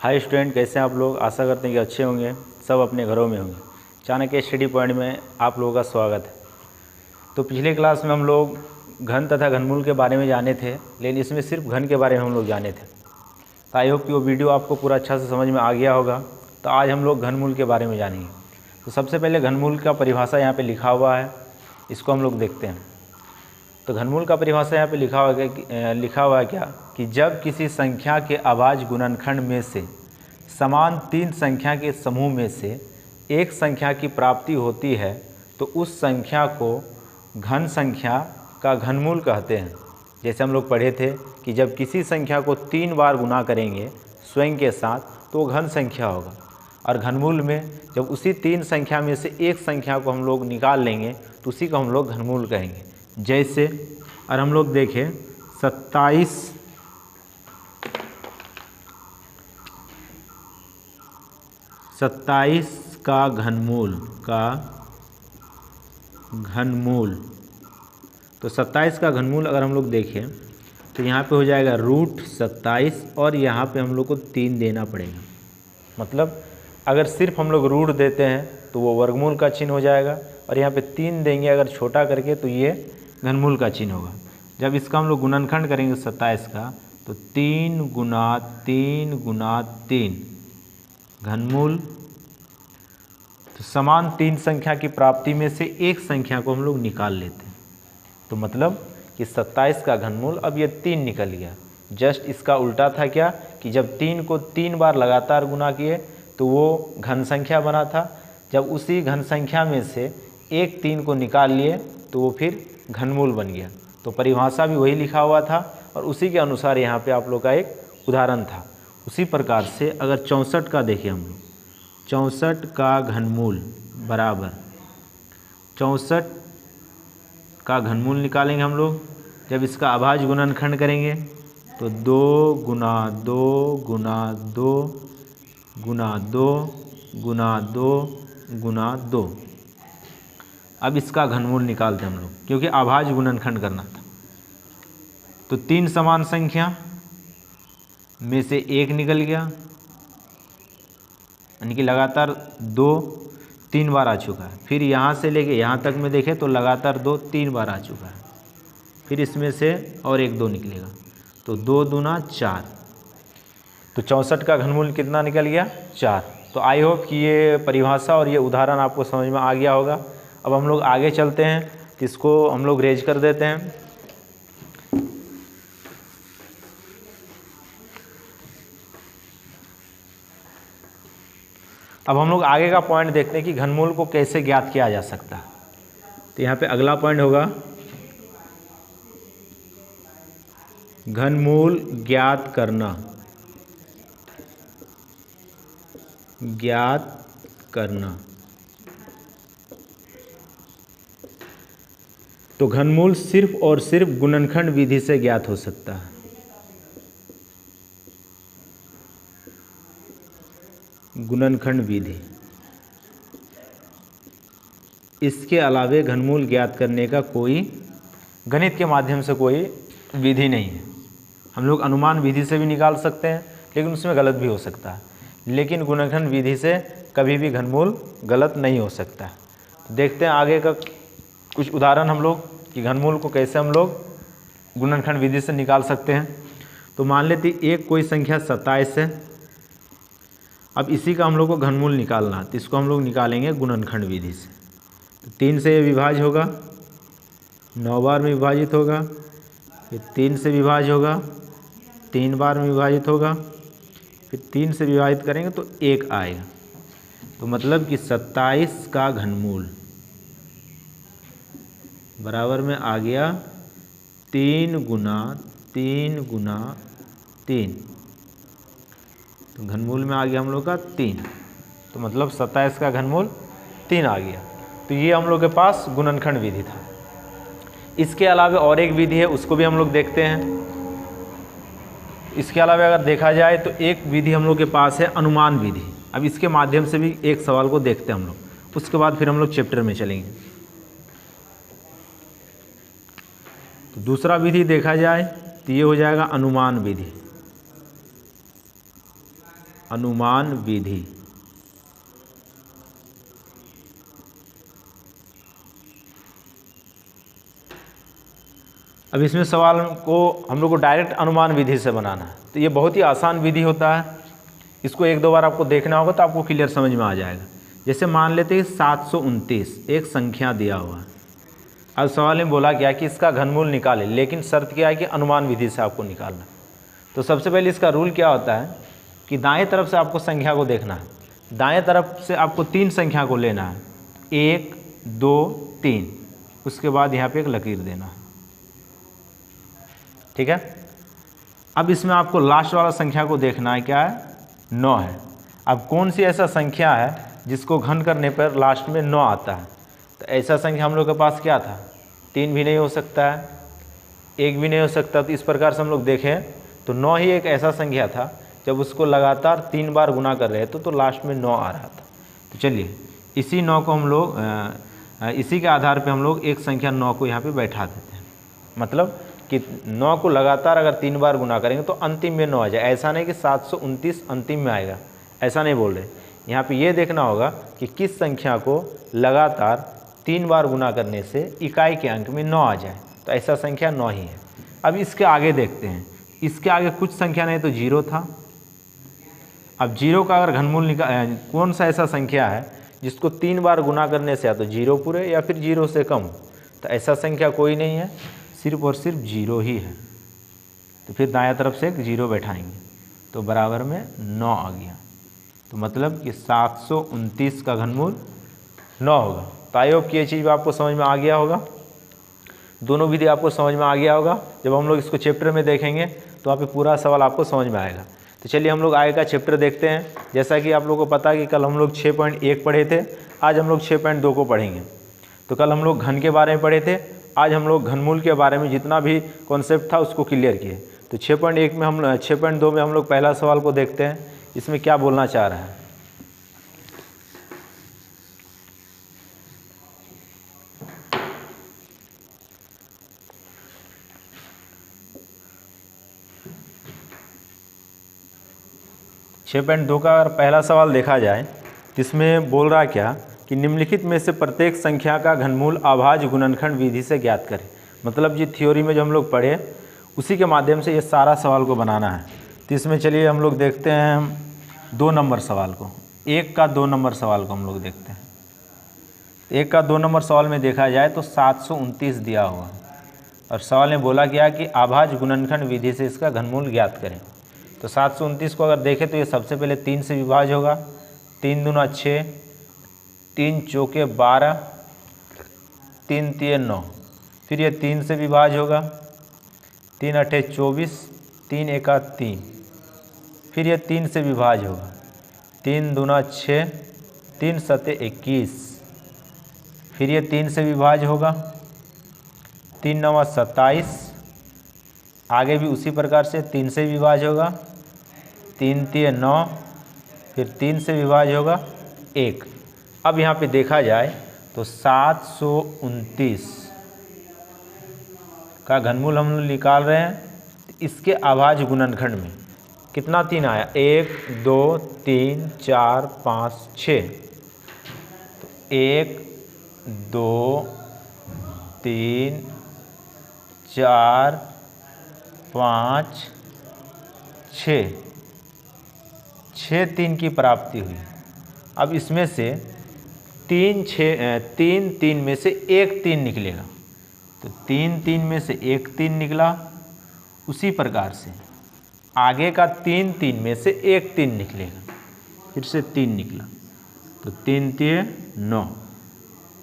Hi student, कैसे हैं आप लोग। आशा करते हैं कि अच्छे होंगे, सब अपने घरों में होंगे। चाणक्य स्टडी पॉइंट में आप लोगों का स्वागत है। तो पिछले क्लास में हम लोग घन तथा घनमूल के बारे में जाने थे, लेकिन इसमें सिर्फ घन के बारे में हम लोग जाने थे। तो आई होप कि वो वीडियो आपको पूरा अच्छा से समझ में आ गया होगा। तो आज हम लोग घनमूल के बारे में जानेंगे। तो सबसे पहले घनमूल का परिभाषा यहाँ पर लिखा हुआ है, इसको हम लोग देखते हैं। तो घनमूल का परिभाषा यहाँ पे लिखा हुआ है क्या कि जब किसी संख्या के अभाज्य गुणनखंड में से समान तीन संख्या के समूह में से एक संख्या की प्राप्ति होती है तो उस संख्या को घन संख्या का घनमूल कहते हैं। जैसे हम लोग पढ़े थे कि जब किसी संख्या को 3 बार गुना करेंगे स्वयं के साथ तो वो घन संख्या होगा। और घनमूल में जब उसी 3 संख्या में से एक संख्या को हम लोग निकाल लेंगे तो उसी को हम लोग घनमूल कहेंगे। जैसे और हम लोग देखें 27 का घनमूल तो 27 का घनमूल अगर हम लोग देखें तो यहाँ पे हो जाएगा √27 और यहाँ पे हम लोग को 3 देना पड़ेगा। मतलब अगर सिर्फ हम लोग रूट देते हैं तो वो वर्गमूल का चिन्ह हो जाएगा, और यहाँ पे 3 देंगे अगर छोटा करके तो ये घनमूल का चिन्ह होगा। जब इसका हम लोग गुणनखंड करेंगे 27 का तो 3 गुना 3 घनमूल। तो समान 3 संख्या की प्राप्ति में से एक संख्या को हम लोग निकाल लेते हैं। तो मतलब कि 27 का घनमूल अब ये 3 निकल गया। जस्ट इसका उल्टा था क्या कि जब 3 को 3 बार लगातार गुना किए तो वो घन संख्या बना था। जब उसी घन संख्या में से एक 3 को निकाल लिए तो वो फिर घनमूल बन गया। तो परिभाषा भी वही लिखा हुआ था और उसी के अनुसार यहाँ पे आप लोग का एक उदाहरण था। उसी प्रकार से अगर 64 का देखें हम लोग, 64 का घनमूल बराबर 64 का घनमूल निकालेंगे हम लोग। जब इसका अभाज्य गुणनखंड करेंगे तो 2 गुना 2 गुना 2 गुना 2 गुना 2 गुना 2। अब इसका घनमूल निकालते हैं हम लोग, क्योंकि अभाज्य गुणनखंड करना था। तो 3 समान संख्या में से एक निकल गया, यानी कि लगातार 2 3 बार आ चुका है। फिर यहाँ से लेके यहाँ तक में देखें तो लगातार 2 3 बार आ चुका है। फिर इसमें से और एक 2 निकलेगा, तो 2 दूना 4। तो 64 का घनमूल कितना निकल गया? 4। तो आई होप कि ये परिभाषा और ये उदाहरण आपको समझ में आ गया होगा। अब हम लोग आगे चलते हैं, तो इसको हम लोग रेज कर देते हैं। अब हम लोग आगे का पॉइंट देखते हैं कि घनमूल को कैसे ज्ञात किया जा सकता है। तो यहाँ पे अगला पॉइंट होगा घनमूल ज्ञात करना। तो घनमूल सिर्फ और सिर्फ गुणनखंड विधि से ज्ञात हो सकता है। गुणनखंड विधि, इसके अलावे घनमूल ज्ञात करने का कोई गणित के माध्यम से कोई विधि नहीं है। हम लोग अनुमान विधि से भी निकाल सकते हैं, लेकिन उसमें गलत भी हो सकता है। लेकिन गुणनखंड विधि से कभी भी घनमूल गलत नहीं हो सकता है। तो देखते हैं आगे का कुछ उदाहरण हम लोग कि घनमूल को कैसे हम लोग गुणनखंड विधि से निकाल सकते हैं। तो मान लेते एक कोई संख्या 27 है। अब इसी का हम लोग को घनमूल निकालना, तो इसको हम लोग निकालेंगे गुणनखंड विधि से। तो 3 से ये विभाज्य होगा, 9 बार में विभाजित होगा, फिर 3 से विभाज्य होगा, 3 बार में विभाजित होगा, फिर 3 से विभाजित करेंगे तो 1 आएगा। तो मतलब कि 27 का घनमूल बराबर में आ गया 3 गुना 3 गुना 3। तो घनमूल में आ गया हम लोग का 3। तो मतलब 27 का घनमूल 3 आ गया। तो ये हम लोग के पास गुणनखंड विधि था। इसके अलावा और एक विधि है, उसको भी हम लोग देखते हैं। इसके अलावा अगर देखा जाए तो एक विधि हम लोग के पास है अनुमान विधि। अब इसके माध्यम से भी एक सवाल को देखते हैं हम लोग, उसके बाद फिर हम लोग चैप्टर में चलेंगे। तो दूसरा विधि देखा जाए तो ये हो जाएगा अनुमान विधि। अनुमान विधि। अब इसमें सवाल को हम लोग को डायरेक्ट अनुमान विधि से बनाना है, तो ये बहुत ही आसान विधि होता है। इसको एक दो बार आपको देखना होगा तो आपको क्लियर समझ में आ जाएगा। जैसे मान लेते हैं 729 एक संख्या दिया हुआ है। अब सवाल में बोला क्या कि इसका घनमूल निकालें, लेकिन शर्त क्या है कि अनुमान विधि से आपको निकालना। तो सबसे पहले इसका रूल क्या होता है कि दाएं तरफ से आपको संख्या को देखना है। दाएं तरफ से आपको 3 संख्या को लेना है, 1 2 3। उसके बाद यहाँ पे एक लकीर देना है, ठीक है। अब इसमें आपको लास्ट वाला संख्या को देखना है, क्या है, 9 है। अब कौन सी ऐसा संख्या है जिसको घन करने पर लास्ट में 9 आता है? तो ऐसा संख्या हम लोग के पास क्या था, 3 भी नहीं हो सकता है, 1 भी नहीं हो सकता। तो इस प्रकार से हम लोग देखें तो 9 ही एक ऐसा संख्या था जब उसको लगातार 3 बार गुना कर रहे थे तो लास्ट में 9 आ रहा था। तो चलिए इसी 9 को हम लोग इसी के आधार पे हम लोग एक संख्या 9 को यहाँ पे बैठा देते हैं। मतलब कि 9 को लगातार अगर 3 बार गुना करेंगे तो अंतिम में 9 आ जाए। ऐसा नहीं कि 729 अंतिम में आएगा, ऐसा नहीं बोल रहे। यहाँ पे ये देखना होगा कि किस संख्या को लगातार 3 बार गुना करने से इकाई के अंक में 9 आ जाए। तो ऐसा संख्या 9 ही है। अब इसके आगे देखते हैं, इसके आगे कुछ संख्या नहीं तो 0 था। अब 0 का अगर घनमूल कौन सा ऐसा संख्या है जिसको 3 बार गुना करने से या तो 0 पूरे या फिर 0 से कम? तो ऐसा संख्या कोई नहीं है, सिर्फ और सिर्फ 0 ही है। तो फिर दायां तरफ से एक 0 बैठाएंगे तो बराबर में 9 आ गया। तो मतलब कि 729 का घनमूल 9 होगा। तो आई होप कि ये चीज़ आपको समझ में आ गया होगा, दोनों विधि आपको समझ में आ गया होगा। जब हम लोग इसको चैप्टर में देखेंगे तो वहाँ पे पूरा सवाल आपको समझ में आएगा। तो चलिए हम लोग आगे का चैप्टर देखते हैं। जैसा कि आप लोगों को पता है कि कल हम लोग 6.1 पढ़े थे, आज हम लोग 6.2 को पढ़ेंगे। तो कल हम लोग घन के बारे में पढ़े थे, आज हम लोग घनमूल के बारे में जितना भी कॉन्सेप्ट था उसको क्लियर किए। तो 6.1 में 6.2 में हम लोग पहला सवाल को देखते हैं, इसमें क्या बोलना चाह रहा है। दो का अगर पहला सवाल देखा जाए तो इसमें बोल रहा क्या कि निम्नलिखित में से प्रत्येक संख्या का घनमूल अभाज्य गुणनखंड विधि से ज्ञात करें। मतलब जी थ्योरी में जो हम लोग पढ़े उसी के माध्यम से ये सारा सवाल को बनाना है। तो इसमें चलिए हम लोग देखते हैं 2 नंबर सवाल को, 1 का 2 नंबर सवाल को हम लोग देखते हैं। 1 का 2 नंबर सवाल में देखा जाए तो 729 दिया हुआ और सवाल में बोला गया कि अभाज्य गुणनखंड विधि से इसका घनमूल ज्ञात करें। तो 729 को अगर देखें तो ये सबसे पहले 3 से विभाज्य होगा, 3 दूना 6, 3 चौके 12, 3 तिये 9। फिर ये 3 से विभाज्य होगा, 3 अठे 24, 3 एका 3। फिर ये 3 से विभाज्य होगा, 3 दूना 6, 3 सते 21। फिर ये 3 से विभाज्य होगा, 3 नवा 27। आगे भी उसी प्रकार से 3 से विभाज्य होगा, 3 तिये 9। फिर 3 से विभाज्य होगा 1। अब यहाँ पे देखा जाए तो 729 का घनमूल हम लोग निकाल रहे हैं। इसके अभाज्य गुणनखंड में कितना 3 आया, 1 2 3 4 5 6। तो 1 2 3 4 5 6, 6 3 की प्राप्ति हुई। अब इसमें से 3 में से एक 3 निकलेगा। तो 3 में से एक 3 निकला, उसी प्रकार से आगे का 3 में से एक 3 निकलेगा, फिर से 3 निकला। तो 3 तिये 9।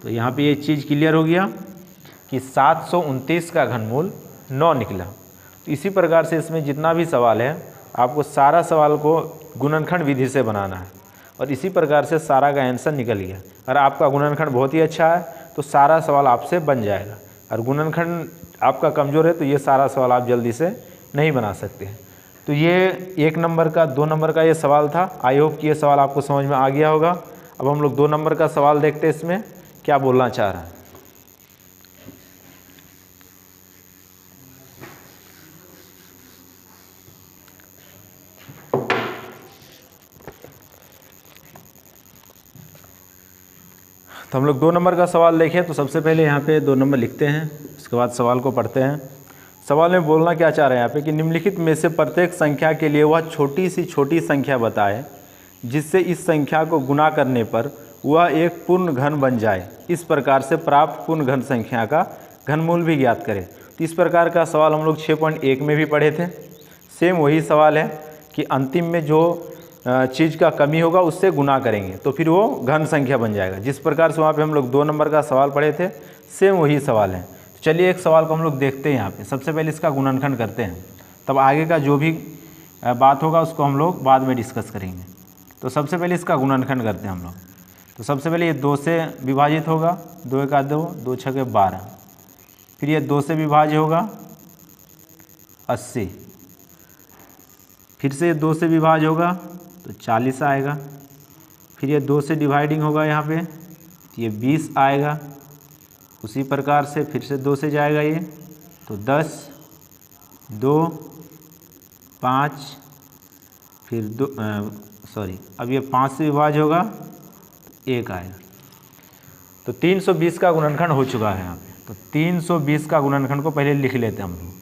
तो यहाँ पे ये चीज़ क्लियर हो गया कि 729 का घनमूल 9 निकला। तो इसी प्रकार से इसमें जितना भी सवाल है आपको सारा सवाल को गुणनखंड विधि से बनाना है और इसी प्रकार से सारा का आंसर निकल गया। अगर आपका गुणनखंड बहुत ही अच्छा है तो सारा सवाल आपसे बन जाएगा, और गुणनखंड आपका कमज़ोर है तो ये सारा सवाल आप जल्दी से नहीं बना सकते हैं। तो ये 1 नंबर का 2 नंबर का ये सवाल था। आई होप कि ये सवाल आपको समझ में आ गया होगा। अब हम लोग 2 नंबर का सवाल देखते हैं, इसमें क्या बोलना चाह रहा है। तो हम लोग 2 नंबर का सवाल देखें तो सबसे पहले यहाँ पे 2 नंबर लिखते हैं, उसके बाद सवाल को पढ़ते हैं। सवाल में बोलना क्या चाह रहे हैं यहाँ पे कि निम्नलिखित में से प्रत्येक संख्या के लिए वह छोटी सी छोटी संख्या बताए जिससे इस संख्या को गुणा करने पर वह एक पूर्ण घन बन जाए। इस प्रकार से प्राप्त पूर्ण घन संख्या का घनमूल भी ज्ञात करें। तो इस प्रकार का सवाल हम लोग 6.1 में भी पढ़े थे। सेम वही सवाल है कि अंतिम में जो चीज़ का कमी होगा उससे गुना करेंगे तो फिर वो घन संख्या बन जाएगा। जिस प्रकार से वहाँ पे हम लोग 2 नंबर का सवाल पढ़े थे सेम वही सवाल है। तो चलिए एक सवाल को हम लोग देखते हैं यहाँ पे। सबसे पहले इसका गुणनखंड करते हैं, तब आगे का जो भी बात होगा उसको हम लोग बाद में डिस्कस करेंगे। तो सबसे पहले इसका गुणनखंड करते हैं हम लोग। तो सबसे पहले ये 2 से विभाजित होगा, 2 1 2, 2 6 12। फिर ये 2 से विभाज्य होगा 80। फिर से ये 2 से विभाज्य होगा तो 40 आएगा। फिर ये 2 से डिवाइडिंग होगा यहाँ पे तो ये 20 आएगा। उसी प्रकार से फिर से 2 से जाएगा ये तो 10, 2, 5, फिर 2 अब ये 5 से विभाज्य होगा तो 1 आएगा। तो 320 का गुणनखंड हो चुका है यहाँ पे। तो 320 का गुणनखंड को पहले लिख लेते हैं हम लोग।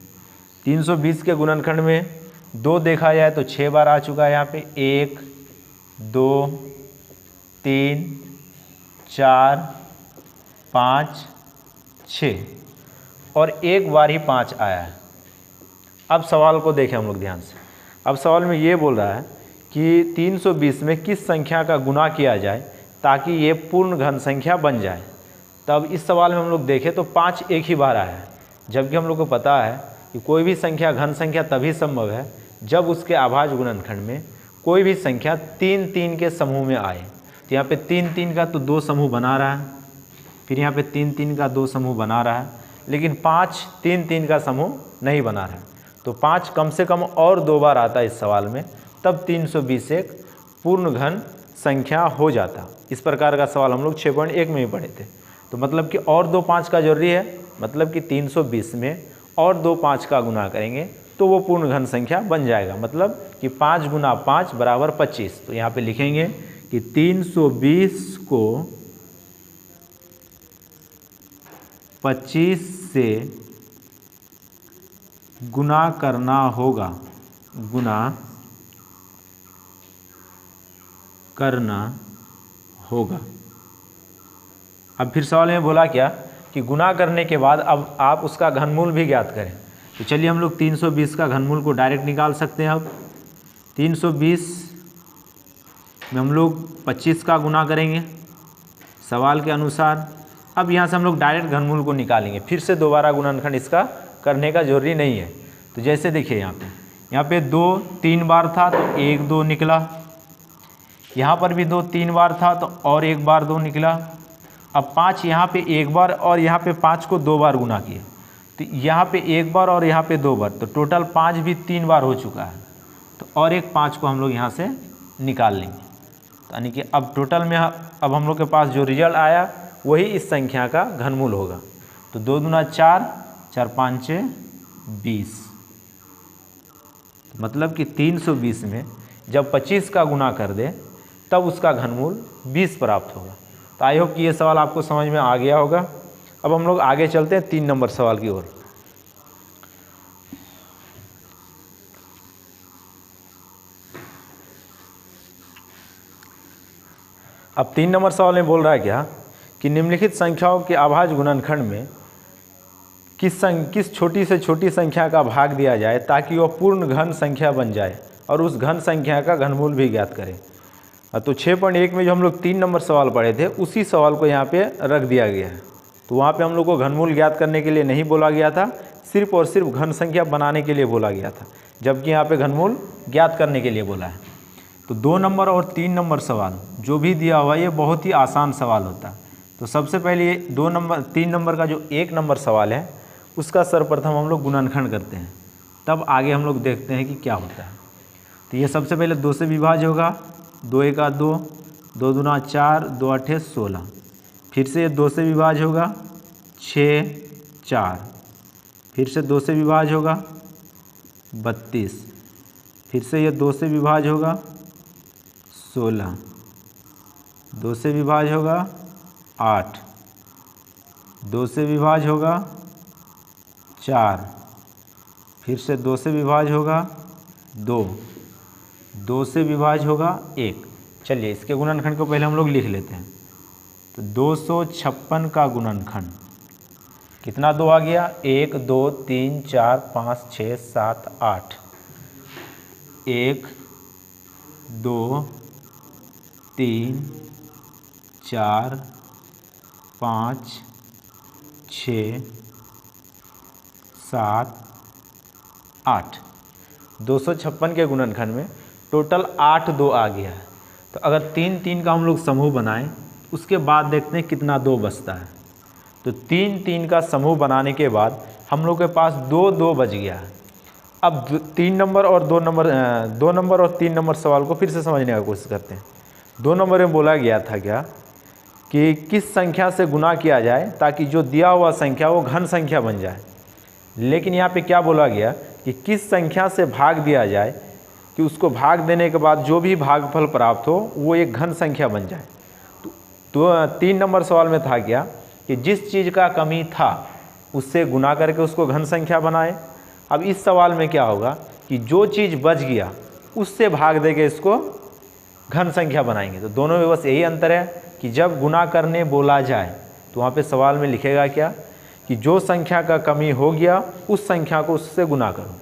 320 के गुणनखंड में 2 देखा जाए तो 6 बार आ चुका है यहाँ पे। 1, 2, 3, 4, 5, 6 और 1 बार ही 5 आया है। अब सवाल को देखें हम लोग ध्यान से। अब सवाल में ये बोल रहा है कि 320 में किस संख्या का गुणा किया जाए ताकि ये पूर्ण घन संख्या बन जाए। तब इस सवाल में हम लोग देखें तो 5 एक ही बार आया है, जबकि हम लोग को पता है कि कोई भी संख्या घन संख्या तभी संभव है जब उसके अभाज्य गुणनखंड में कोई भी संख्या 3 3 के समूह में आए। तो यहाँ पे 3 3 का तो 2 समूह बना रहा है, फिर यहाँ पे 3 3 का 2 समूह बना रहा है, लेकिन 5 3 3 का समूह नहीं बना रहा है। तो 5 कम से कम और 2 बार आता है इस सवाल में, तब 320 एक पूर्ण घन संख्या हो जाता। इस प्रकार का सवाल हम लोग 6.1 में ही पढ़े थे। तो मतलब कि और 2 5 का जरूरी है, मतलब कि 320 में और 2 5 का गुना करेंगे तो वो पूर्ण घन संख्या बन जाएगा। मतलब कि 5 गुना 5 बराबर 25। तो यहाँ पे लिखेंगे कि 320 को 25 से गुना करना होगा, गुना करना होगा। अब फिर सवाल में बोला क्या कि गुना करने के बाद अब आप उसका घनमूल भी ज्ञात करें। तो चलिए हम लोग 320 का घनमूल को डायरेक्ट निकाल सकते हैं। अब 320 में हम लोग 25 का गुना करेंगे सवाल के अनुसार। अब यहाँ से हम लोग डायरेक्ट घनमूल को निकालेंगे, फिर से दोबारा गुणनखंड इसका करने का जरूरी नहीं है। तो जैसे देखिए यहाँ पे 2 3 बार था तो 1 2 निकला, यहाँ पर भी 2 3 बार था तो और 1 बार 2 निकला। अब 5 यहाँ पे 1 बार और यहाँ पे 5 को 2 बार गुना किए, तो यहाँ पे 1 बार और यहाँ पे 2 बार, तो टोटल 5 भी 3 बार हो चुका है। तो और एक 5 को हम लोग यहाँ से निकाल लेंगे। तो यानी कि अब टोटल में अब हम लोग के पास जो रिजल्ट आया वही इस संख्या का घनमूल होगा। तो 2 दूना 4, 4 5 20। मतलब कि 320 में जब 25 का गुना कर दे तब उसका घनमूल 20 प्राप्त होगा। तो आई होप कि ये सवाल आपको समझ में आ गया होगा। अब हम लोग आगे चलते हैं 3 नंबर सवाल की ओर। अब 3 नंबर सवाल में बोल रहा है क्या कि निम्नलिखित संख्याओं के अभाज्य गुणनखंड में किस छोटी से छोटी संख्या का भाग दिया जाए ताकि वह पूर्ण घन संख्या बन जाए और उस घन संख्या का घनमूल भी ज्ञात करें। तो 6.1 में जो हम लोग 3 नंबर सवाल पढ़े थे उसी सवाल को यहाँ पे रख दिया गया है। तो वहाँ पे हम लोग को घनमूल ज्ञात करने के लिए नहीं बोला गया था, सिर्फ और सिर्फ घन संख्या बनाने के लिए बोला गया था, जबकि यहाँ पे घनमूल ज्ञात करने के लिए बोला है। तो 2 नंबर और 3 नंबर सवाल जो भी दिया हुआ ये बहुत ही आसान सवाल होता है। तो सबसे पहले ये 3 नंबर का जो 1 नंबर सवाल है उसका सर्वप्रथम हम लोग गुणनखंड करते हैं, तब आगे हम लोग देखते हैं कि क्या होता है। तो ये सबसे पहले 2 से विभाज्य होगा, 2 1 2, 2 दूना 4, 2 8 16। फिर से ये 2 से विभाज्य होगा 6 4। फिर से 2 से विभाज्य होगा 32। फिर से ये 2 से विभाज्य होगा 16। 2 से विभाज्य होगा 8, 2 से विभाज्य होगा 4, फिर से 2 से विभाज्य होगा 2, 2 से विभाज्य होगा 1। चलिए इसके गुणनखंड को पहले हम लोग लिख लेते हैं। तो 256 का गुणनखंड कितना 2 आ गया, 1 2 3 4 5 6 7 8, 1 2 3 4 5 6 7 8। 256 के गुणनखंड में टोटल 8 2 आ गया है। तो अगर 3 3 का हम लोग समूह बनाएं, उसके बाद देखते हैं कितना 2 बचता है। तो 3 3 का समूह बनाने के बाद हम लोग के पास 2 2 बच गया है। अब 3 नंबर और 2 नंबर और 3 नंबर सवाल को फिर से समझने का कोशिश करते हैं। 2 नंबर में बोला गया था क्या कि किस संख्या से गुना किया जाए ताकि जो दिया हुआ संख्या वो घन संख्या बन जाए। लेकिन यहाँ पे क्या बोला गया कि किस संख्या से भाग दिया जाए कि उसको भाग देने के बाद जो भी भागफल प्राप्त हो वो एक घन संख्या बन जाए। तो 3 नंबर सवाल में था क्या कि जिस चीज़ का कमी था उससे गुना करके उसको घन संख्या बनाए। अब इस सवाल में क्या होगा कि जो चीज़ बच गया उससे भाग देके इसको घन संख्या बनाएंगे। तो दोनों में बस यही अंतर है कि जब गुना करने बोला जाए तो वहाँ पे सवाल में लिखेगा क्या कि जो संख्या का कमी हो गया उस संख्या को उससे गुना करो,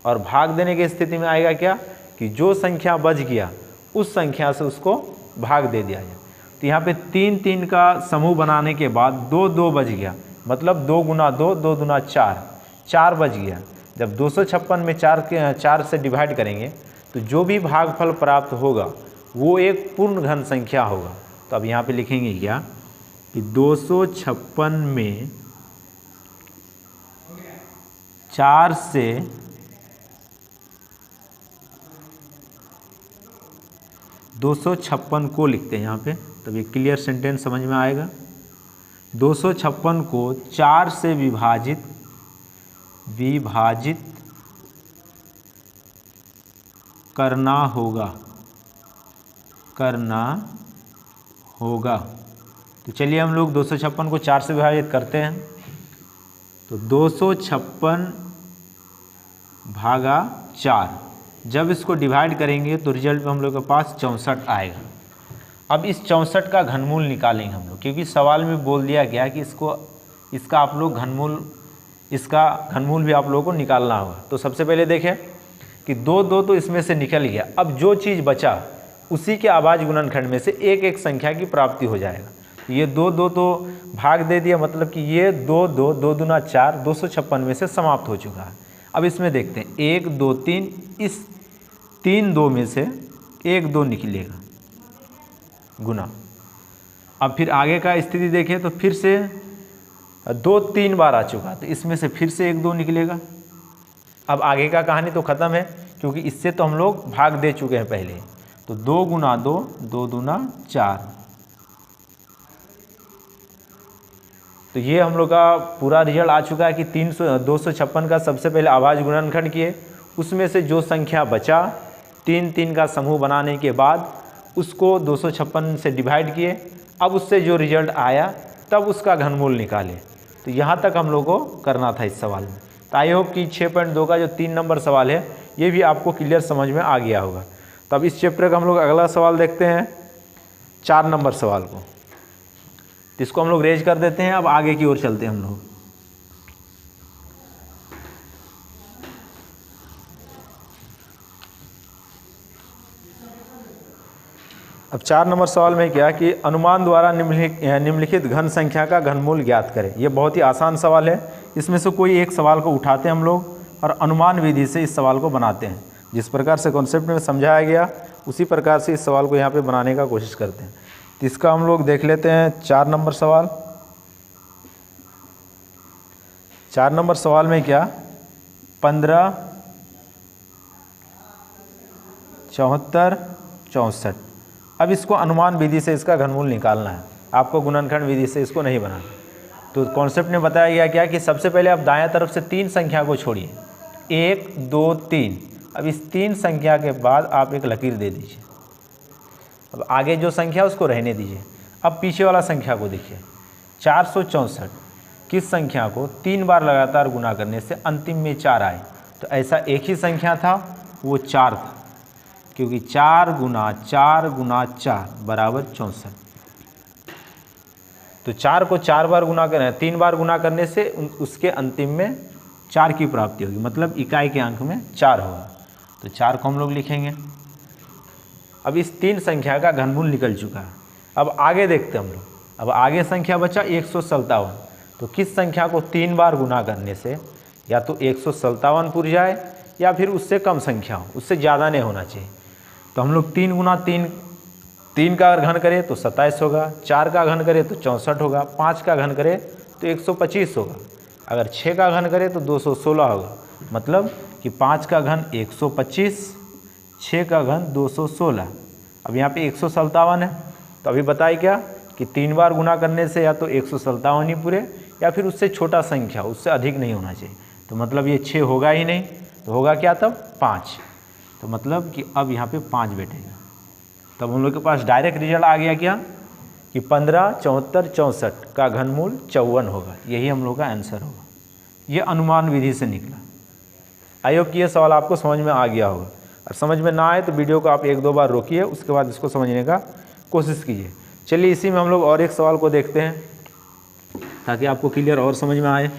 और भाग देने की स्थिति में आएगा क्या कि जो संख्या बच गया उस संख्या से उसको भाग दे दिया जाए। तो यहाँ पे 3 3 का समूह बनाने के बाद 2 2 बच गया, मतलब 2 गुना 2 2 दुना 4, 4 बच गया। जब 256 में 4 से डिवाइड करेंगे तो जो भी भागफल प्राप्त होगा वो एक पूर्ण घन संख्या होगा। तो अब यहाँ पे लिखेंगे क्या कि 256 में 4 से 256 को लिखते हैं यहाँ पे, तब ये क्लियर सेंटेंस समझ में आएगा। 256 को 4 से विभाजित करना होगा। तो चलिए हम लोग 256 को 4 से विभाजित करते हैं। तो 256 भागा 4, जब इसको डिवाइड करेंगे तो रिजल्ट में हम लोग के पास 64 आएगा। अब इस 64 का घनमूल निकालेंगे हम लोग, क्योंकि सवाल में बोल दिया गया कि इसका आप लोग इसका घनमूल भी आप लोगों को निकालना होगा। तो सबसे पहले देखें कि 2 2 तो इसमें से निकल गया। अब जो चीज़ बचा उसी के अभाज्य गुणनखंड में से एक एक संख्या की प्राप्ति हो जाएगा। ये 2 2 तो भाग दे दिया, मतलब कि ये 2 2 2 दुना 4 256 में से समाप्त हो चुका है। अब इसमें देखते हैं 1 2 3, इस 3 2 में से 1 2 निकलेगा गुना। अब फिर आगे का स्थिति देखें तो फिर से 2 3 बार आ चुका, तो इसमें से फिर से 1 2 निकलेगा। अब आगे का कहानी तो ख़त्म है, क्योंकि इससे तो हम लोग भाग दे चुके हैं पहले। तो 2 गुना 2 2 दुना 4। तो ये हम लोग का पूरा रिजल्ट आ चुका है कि 256 का सबसे पहले अभाज्य गुणनखंड किए, उसमें से जो संख्या बचा 3 3 का समूह बनाने के बाद उसको 256 से डिवाइड किए। अब उससे जो रिजल्ट आया तब उसका घनमूल निकाले। तो यहाँ तक हम लोग को करना था इस सवाल में। तो आई होप कि 6.2 का जो 3 नंबर सवाल है ये भी आपको क्लियर समझ में आ गया होगा। तो अब इस चैप्टर का हम लोग अगला सवाल देखते हैं, 4 नंबर सवाल को। तो इसको हम लोग रेज कर देते हैं। अब आगे की ओर चलते हैं हम लोग। अब 4 नंबर सवाल में क्या कि अनुमान द्वारा निम्नलिखित घन संख्या का घनमूल ज्ञात करें। ये बहुत ही आसान सवाल है। इसमें से कोई एक सवाल को उठाते हैं हम लोग और अनुमान विधि से इस सवाल को बनाते हैं। जिस प्रकार से कॉन्सेप्ट में समझाया गया उसी प्रकार से इस सवाल को यहाँ पे बनाने का कोशिश करते हैं। तो इसका हम लोग देख लेते हैं 4 नंबर सवाल। 4 नंबर सवाल में क्या 15 74 64। अब इसको अनुमान विधि से इसका घनमूल निकालना है, आपको गुणनखंड विधि से इसको नहीं बनाना। तो कॉन्सेप्ट में बताया गया क्या कि सबसे पहले आप दायां तरफ से 3 संख्या को छोड़िए, 1 2 3। अब इस 3 संख्या के बाद आप एक लकीर दे दीजिए। अब आगे जो संख्या उसको रहने दीजिए। अब पीछे वाला संख्या को देखिए 464, किस संख्या को 3 बार लगातार गुना करने से अंतिम में 4 आए। तो ऐसा एक ही संख्या था, वो 4 था, क्योंकि 4 गुना 4 गुना 4 बराबर 64। तो 4 को 4 बार गुना करें, 3 बार गुना करने से उसके अंतिम में 4 की प्राप्ति होगी, मतलब इकाई के अंक में 4 होगा। तो 4 को हम लोग लिखेंगे। अब इस 3 संख्या का घनमूल निकल चुका है। अब आगे देखते हैं हम लोग। अब आगे संख्या बचा 157। तो किस संख्या को 3 बार गुना करने से या तो 157 पुर जाए या फिर उससे कम संख्या हो, उससे ज़्यादा नहीं होना चाहिए। तो हम लोग 3 गुना 3 का अगर घन करें तो 27 होगा, 4 का घन करें तो 64 होगा, 5 का घन करें तो 125 होगा, अगर 6 का घन करें तो 216 होगा। मतलब कि 5 का घन 125, 6 का घन 216। अब यहाँ पे 157 है, तो अभी बताए क्या कि 3 बार गुना करने से या तो 157 ही पूरे या फिर उससे छोटा संख्या, उससे अधिक नहीं होना चाहिए। तो मतलब ये 6 होगा ही नहीं, तो होगा क्या तब 5। तो मतलब कि अब यहाँ पे 5 बैठेगा। तब हम लोग के पास डायरेक्ट रिजल्ट आ गया क्या कि 15, 74, 64 का घनमूल 54 होगा। यही हम लोग का आंसर होगा। ये अनुमान विधि से निकला। आई होप कि ये सवाल आपको समझ में आ गया होगा। और समझ में ना आए तो वीडियो को आप 1-2 बार रोकिए, उसके बाद इसको समझने का कोशिश कीजिए। चलिए इसी में हम लोग और एक सवाल को देखते हैं ताकि आपको क्लियर और समझ में आए।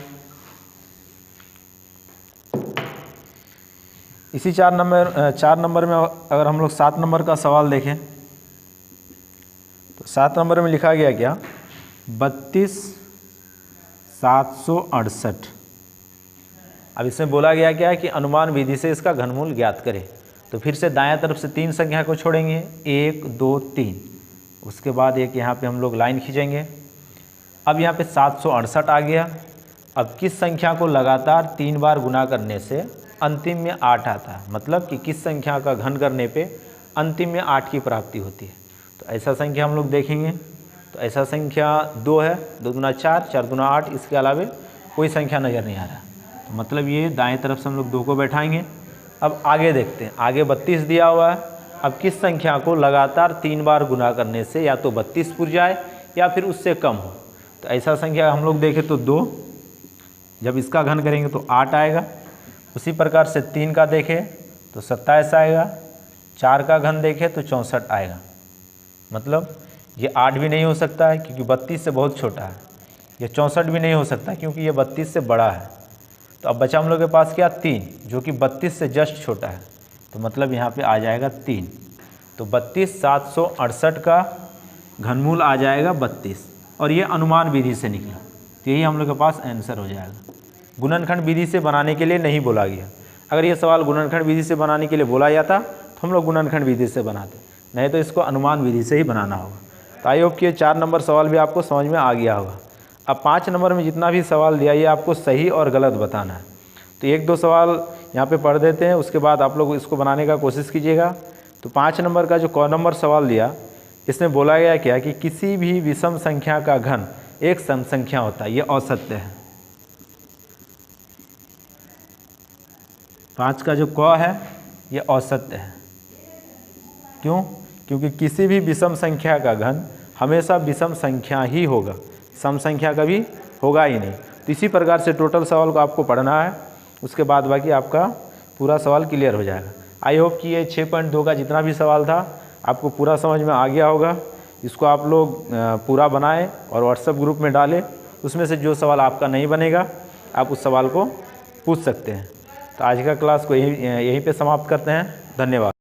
इसी 4 नंबर में अगर हम लोग 7 नंबर का सवाल देखें तो 7 नंबर में लिखा गया क्या 32,768। अब इसमें बोला गया क्या है कि अनुमान विधि से इसका घनमूल ज्ञात करें। तो फिर से दायां तरफ से 3 संख्या को छोड़ेंगे, 1, 2, 3, उसके बाद एक यहाँ पे हम लोग लाइन खींचेंगे। अब यहाँ पे 768 आ गया। अब किस संख्या को लगातार 3 बार गुना करने से अंतिम में 8 आता है, मतलब कि किस संख्या का घन करने पे अंतिम में 8 की प्राप्ति होती है। तो ऐसा संख्या हम लोग देखेंगे। तो ऐसा संख्या 2 है, 2 दूना 4, 4 दूना 8, इसके अलावा कोई संख्या नज़र नहीं आ रहा। तो मतलब ये दाएं तरफ से हम लोग 2 को बैठाएंगे। अब आगे देखते हैं, आगे 32 दिया हुआ है। अब किस संख्या को लगातार 3 बार गुना करने से या तो 32 पुर जाए या फिर उससे कम हो। तो ऐसा संख्या हम लोग देखें तो 2, जब इसका घन करेंगे तो 8 आएगा। उसी प्रकार से 3 का देखें तो 27 आएगा, 4 का घन देखें तो 64 आएगा। मतलब ये 8 भी नहीं हो सकता है क्योंकि 32 से बहुत छोटा है, ये 64 भी नहीं हो सकता क्योंकि ये 32 से बड़ा है। तो अब बचा हम लोग के पास क्या 3, जो कि 32 से जस्ट छोटा है। तो मतलब यहाँ पे आ जाएगा 3। तो 32,768 का घनमूल आ जाएगा 32, और ये अनुमान विधि से निकला। तो यही हम लोग के पास आंसर हो जाएगा। गुणनखंड विधि से बनाने के लिए नहीं बोला गया। अगर ये सवाल गुणनखंड विधि से बनाने के लिए बोला जाता तो हम लोग गुणनखंड विधि से बनाते, नहीं तो इसको अनुमान विधि से ही बनाना होगा। तो आई होप कि ये 4 नंबर सवाल भी आपको समझ में आ गया होगा। अब 5 नंबर में जितना भी सवाल दिया ये आपको सही और गलत बताना है। तो 1-2 सवाल यहाँ पे पढ़ देते हैं, उसके बाद आप लोग इसको बनाने का कोशिश कीजिएगा। तो 5 नंबर का जो क नंबर सवाल दिया, इसमें बोला गया क्या कि किसी भी विषम संख्या का घन एक सम संख्या होता है, ये असत्य है। 5 का जो क है ये असत्य है। क्यों? क्योंकि किसी भी विषम संख्या का घन हमेशा विषम संख्या ही होगा, सम संख्या कभी होगा ही नहीं। तो इसी प्रकार से टोटल सवाल को आपको पढ़ना है, उसके बाद बाकी आपका पूरा सवाल क्लियर हो जाएगा। आई होप कि ये 6.2 का जितना भी सवाल था आपको पूरा समझ में आ गया होगा। इसको आप लोग पूरा बनाएं और व्हाट्सएप ग्रुप में डालें। उसमें से जो सवाल आपका नहीं बनेगा आप उस सवाल को पूछ सकते हैं। तो आज का क्लास को यहीं पे समाप्त करते हैं। धन्यवाद।